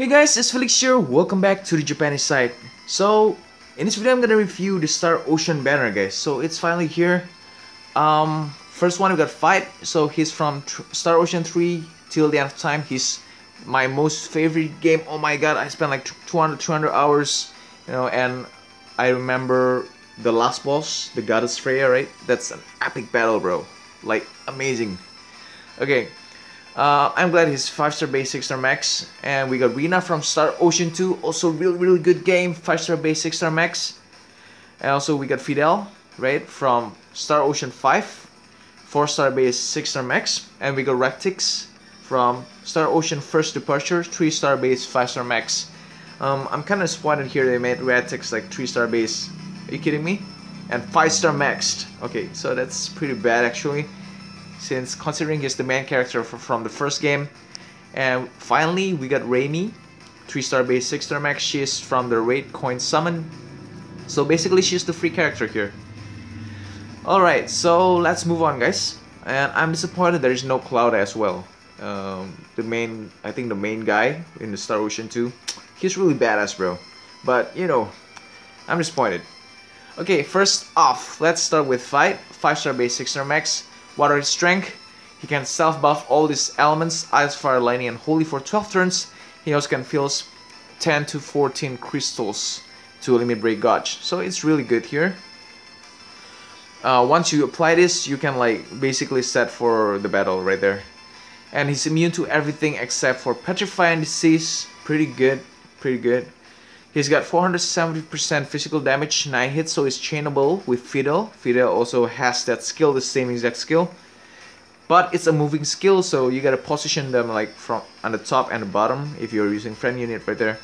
Hey guys, it's Felix here. Welcome back to the Japanese side. So, in this video, I'm gonna review the Star Ocean Banner, guys. So it's finally here. First one we got Fight. So he's from Star Ocean 3 till the end of time. He's my most favorite game. Oh my god, I spent like 200 hours, and I remember the last boss, the Goddess Freya, right? That's an epic battle, bro. Like amazing. Okay. I'm glad he's 5-star base, 6-star max. And we got Rena from Star Ocean 2, also really good game, 5-star base, 6-star max. And also we got Fidel, right, from Star Ocean 5, 4-star base, 6-star max. And we got Radix from Star Ocean First Departure, 3-star base, 5-star max. I'm kind of disappointed here they made Radix like 3-star base. Are you kidding me? And 5-star maxed. Okay, so that's pretty bad actually, since considering he's the main character from the first game. And finally we got Rena, 3-star base, 6-star max. She's from the Raid Coin Summon, so basically she's the free character here. Alright, so let's move on, guys. And I'm disappointed there's no Cloud as well. I think the main guy in the Star Ocean 2, he's really badass, bro, but I'm disappointed. Okay, first off, let's start with Fight, 5-star base, 6-star max. Water is strength. He can self-buff all these elements, Ice, Fire, Lightning, and Holy for 12 turns. He also can fill 10 to 14 crystals to limit break gauge. So it's really good here. Once you apply this, you can basically set for the battle right there. And he's immune to everything except for Petrify and Disease. Pretty good. He's got 470% physical damage, 9 hits, so he's chainable with Fidel. Fidel also has that skill, the same exact skill. But it's a moving skill, so you gotta position them from on the top and the bottom if you're using friend unit right there.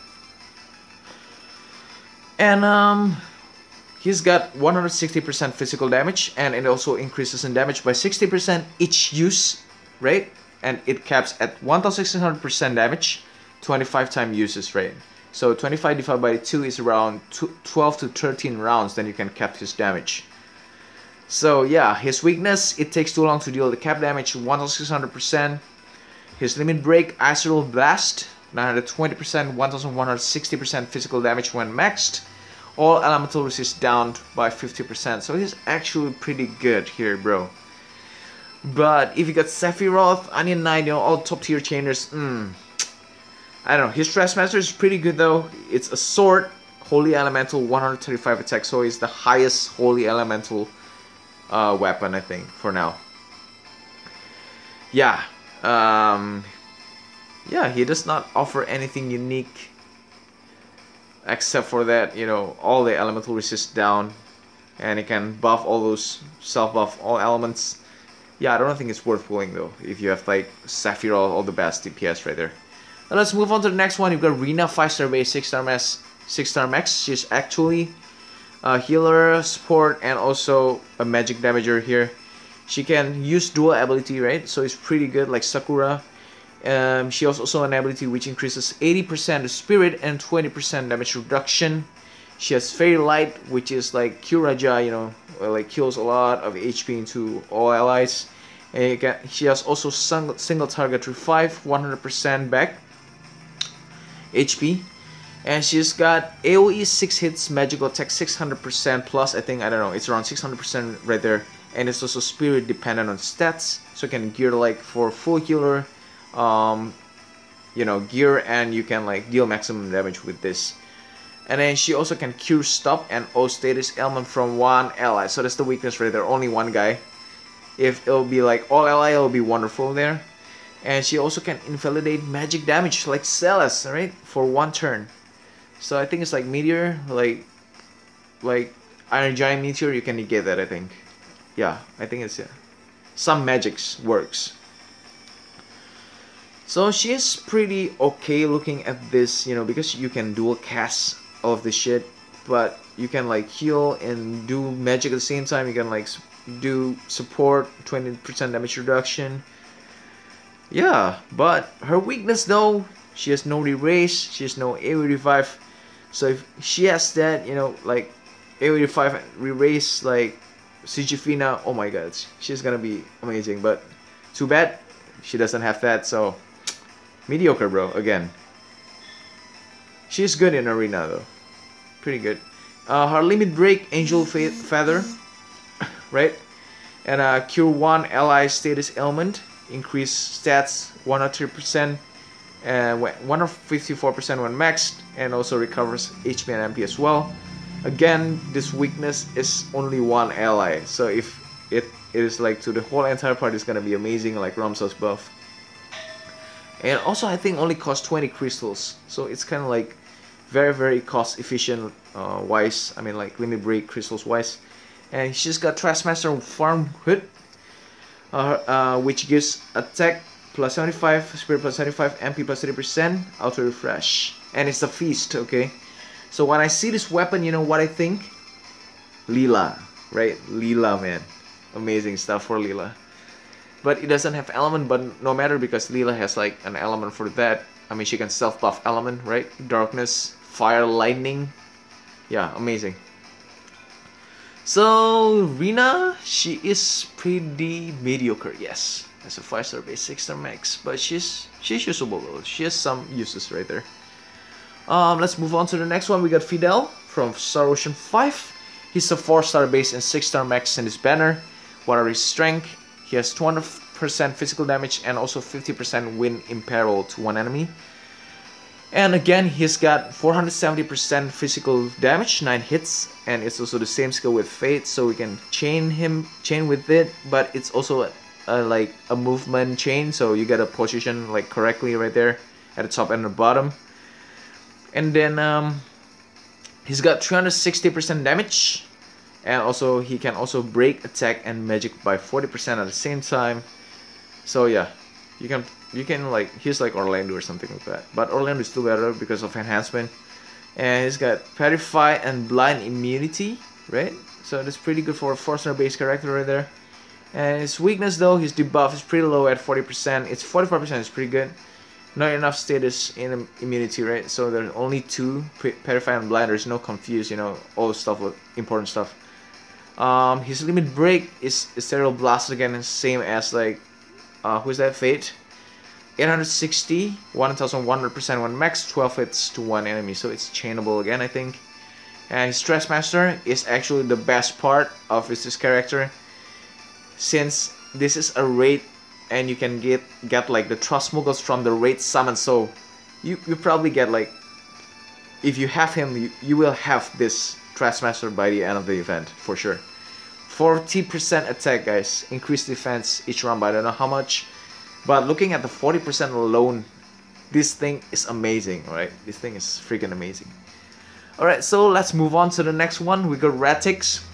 And he's got 160% physical damage, and it also increases in damage by 60% each use, right? And it caps at 1600% damage, 25 time uses, right? So 25 divided by 2 is around 12 to 13 rounds, then you can cap his damage. So yeah, his weakness, it takes too long to deal the cap damage, 1600%. His limit break, Ice Blast, 920%, 1160% physical damage when maxed. All elemental resist down by 50%, so he's actually pretty good here, bro. But if you got Sapphira, Onion Knight, all top tier chainers, I don't know. His Stressmaster is pretty good though. It's a sword, Holy Elemental, 135 attack, so it's the highest Holy Elemental weapon, I think, for now. Yeah. Yeah, he does not offer anything unique except for that, all the elemental resist down, and he can buff all those, self-buff all elements. Yeah, I don't think it's worth pulling though, if you have Sapphira, all the best DPS right there. Now let's move on to the next one. You've got Rena, 5-star base, 6-star max. She's actually a healer, support, and also a magic damager here. She can use dual ability, right? So it's pretty good, like Sakura. She has also an ability which increases 80% of spirit and 20% damage reduction. She has Fairy Light, which is like Kyuraja, kills a lot of HP into all allies. And she has also single target revive, 100% back HP, and she's got AoE 6 hits, magical attack 600% plus, I don't know, it's around 600% right there, and it's also spirit dependent on stats, so you can gear for full healer gear, and you can deal maximum damage with this. And then she also can cure stop and O status ailment from one ally, so that's the weakness right there, only one guy. If it'll be all ally, it'll be wonderful there. And she also can invalidate magic damage like Celes, right, for 1 turn. So I think it's like Meteor, like Iron Giant Meteor, you can negate that, I think. Yeah, I think it's, yeah. Some magics works. So she is pretty okay looking at this, because you can dual cast all of this shit, but you can heal and do magic at the same time. You can do support, 20% damage reduction. Yeah, but her weakness though, she has no erase, she has no AoE revive. So if she has that, AoE revive and erase Sigifina, oh my god, she's gonna be amazing. But too bad she doesn't have that, so mediocre, bro, again. She's good in arena though, pretty good. Her limit break, Angel Feather, right? And Cure 1 ally status ailment, increase stats 103%, and 154% when maxed, and also recovers HP and MP as well. Again, this weakness is only one ally, so if it is like to the whole entire party, it's gonna be amazing, like Ramsa's buff. And also, I think only costs 20 crystals, so it's kind of like very cost efficient wise. I mean, like limit break crystals wise. And she's got Trashmaster Farm Hood, which gives attack plus 75, spirit plus 75, MP plus 30%, auto refresh, and it's a feast. Okay, so when I see this weapon, you know what I think? Leela, right? Leela, man, amazing stuff for Leela. But it doesn't have element, but no matter, because Leela has like an element for that. I mean, she can self buff element, right? Darkness, fire, lightning. Yeah, amazing. So Rena, she is pretty mediocre, yes. As a 5-star base, 6-star max, but she's usable though. She has some uses right there. Let's move on to the next one. We got Fidel from Star Ocean 5. He's a 4-star base and 6-star max in this banner. What are his strength? He has 200% physical damage and also 50% win imperil to one enemy. And again, he's got 470% physical damage, 9 hits, and it's also the same skill with Fate, so we can chain with it, but it's also like a movement chain, so you get a position like correctly right there at the top and the bottom. And then he's got 360% damage, and also he can also break, attack, and magic by 40% at the same time. So yeah, you can like, he's like Orlando or something like that, but Orlando is still better because of enhancement. And he's got Purify and Blind Immunity, right? So that's pretty good for a 4-star base character right there. And his weakness though, his debuff is pretty low at 40%. It's 45%, it's pretty good. Not enough status in immunity, right? So there's only 2, Purify and Blind. There's no confuse, you know, all the stuff, important stuff. His limit break is Ethereal Blast again, and same as like who's that, Fate? 860, 1100% when max, 12 hits to one enemy, so it's chainable again, I think. And his Trashmaster is actually the best part of this character, since this is a raid and you can get like the Trust Muggles from the raid summon, so you probably get like, if you have him, you will have this Trashmaster by the end of the event for sure. 40% attack, guys, increased defense each round by I don't know how much. But looking at the 40% alone, this thing is amazing, right? This thing is freaking amazing. Alright, so let's move on to the next one. We got Radix.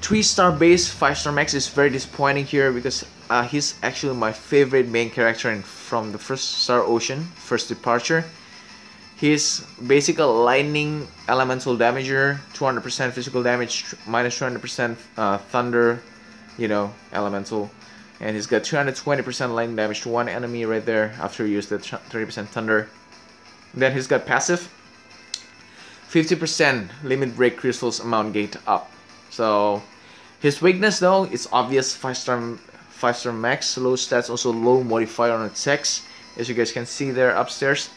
3-star base, 5-star max is very disappointing here because he's actually my favorite main character from the first Star Ocean, first departure. He's basically a lightning elemental damager, 200% physical damage, minus 200% thunder, you know, elemental. And he's got 220% lightning damage to one enemy right there after you use the 30% thunder. Then he's got passive, 50% limit break crystals amount gate up. So his weakness though, it's obvious, 5-star max, low stats, also low modifier on attacks, as you guys can see there upstairs.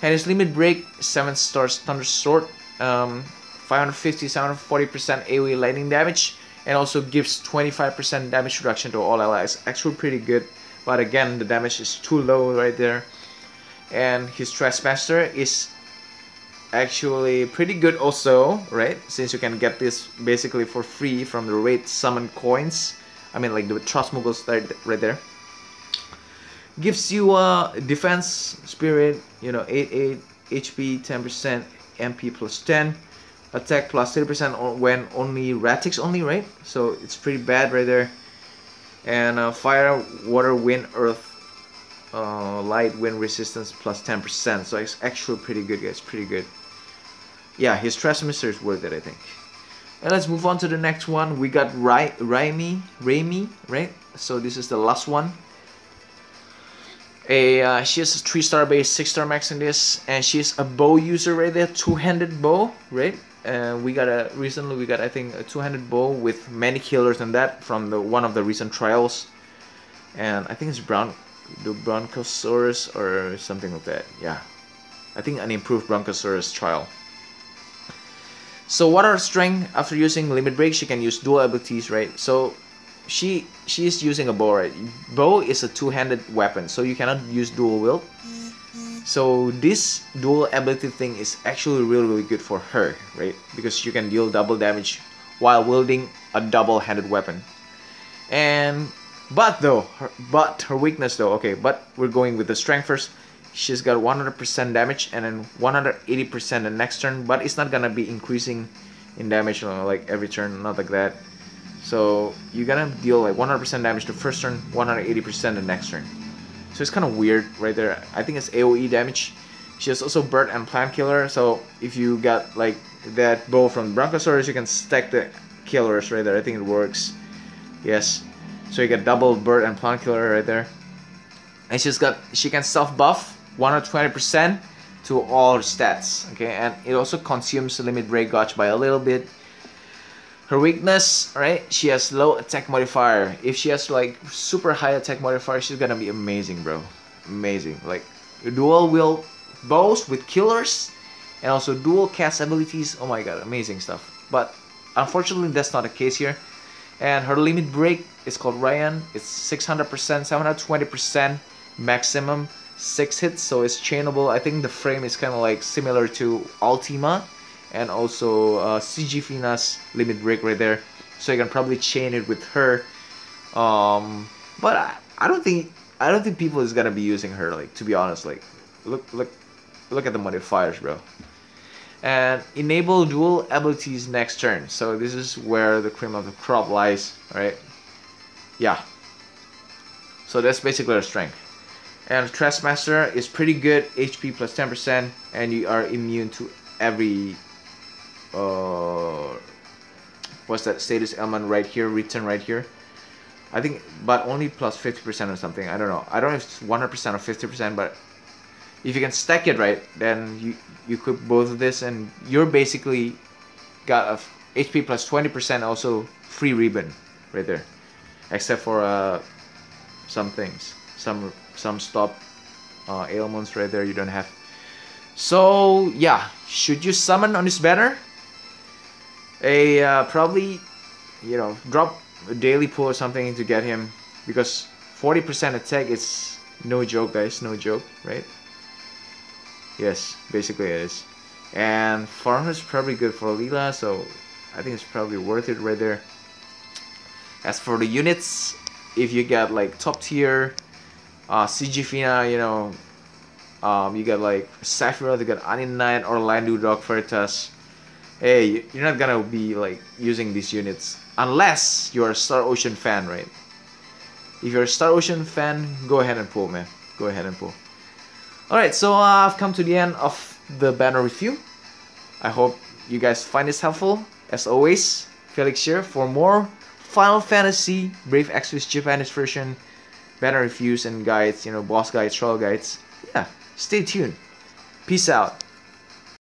And his limit break, 7 stars thunder sword, 550, 740% AoE lightning damage. And also gives 25% damage reduction to all allies. Actually pretty good, but again the damage is too low right there. And his Trashmaster is actually pretty good also, right? Since you can get this basically for free from the raid summon coins. I mean like the Trust Muggles right there. Gives you defense, spirit, you know, 88, HP 10%, MP plus 10. Attack plus 30% when only Radix only, right? So it's pretty bad right there. And fire, water, wind, earth, light, wind resistance plus 10%. So it's actually pretty good, guys. Pretty good. Yeah, his Trashmaster is worth it, I think. And let's move on to the next one. We got Raimi, right? So this is the last one. She has a 3-star base, 6-star max in this, and she's a bow user right there, 2-handed bow, right? Recently we got I think a 2-handed bow with many killers and that from one of the recent trials, and I think it's the Bronchosaurus or something like that. Yeah, I think an improved Bronchosaurus trial. So what are strength? After using limit break, she can use dual abilities, right? So she is using a bow, right? Bow is a two-handed weapon, so you cannot use dual wield. So this dual ability thing is actually really good for her, right? Because you can deal double damage while wielding a double-handed weapon. And but her weakness though, okay, but we're going with the strength first. She's got 100% damage and then 180% the next turn, but it's not gonna be increasing in damage like every turn, not like that. So you're gonna deal like 100% damage the first turn, 180% the next turn. So it's kind of weird right there. I think it's AoE damage. She has also bird and plant killer. So if you got like that bow from Bronchosaurus, you can stack the killers right there. I think it works. Yes. So you get double bird and plant killer right there. And she can self buff 120% to all her stats. Okay, and it also consumes limit break gauge by a little bit. Her weakness, right? She has low attack modifier. If she has like super high attack modifier, she's gonna be amazing, bro. Amazing. Like dual wield bows with killers and also dual cast abilities. Oh my god, amazing stuff. But unfortunately, that's not the case here. And her limit break is called Ryan. It's 600%, 720% maximum, 6 hits, so it's chainable. I think the frame is kind of like similar to Ultima and also CG Fina's limit break right there. So you can probably chain it with her. But I don't think people is gonna be using her. Like, to be honest, like look at the modifiers, bro. And enable dual abilities next turn. So this is where the cream of the crop lies, right? Yeah. So that's basically her strength. And Trustmaster is pretty good, HP plus 10%, and you are immune to every what's that status element right here, written right here. I think, but only plus 50% or something. I don't know. I don't know if it's 100% or 50%, but if you can stack it right, then you equip both of this, and you're basically got a HP plus 20%, also free ribbon right there, except for some things, some stop ailments right there you don't have. So yeah, should you summon on this banner? Probably, you know, drop a daily pull or something to get him, because 40% attack is no joke, guys, no joke, right? Yes, basically it is. And farm is probably good for Leela, so I think it's probably worth it right there. As for the units, if you get like top tier CG Fina, you know, you got like Sapphira, you got Anin Knight, Orlando Dog Veritas. Hey, you're not gonna be like using these units unless you're a Star Ocean fan, right? If you're a Star Ocean fan, go ahead and pull, man. Go ahead and pull. Alright, so I've come to the end of the banner review. I hope you guys find this helpful. As always, Felix here for more Final Fantasy Brave Exvius Japanese version banner reviews and guides, you know, boss guides, troll guides. Yeah, stay tuned. Peace out.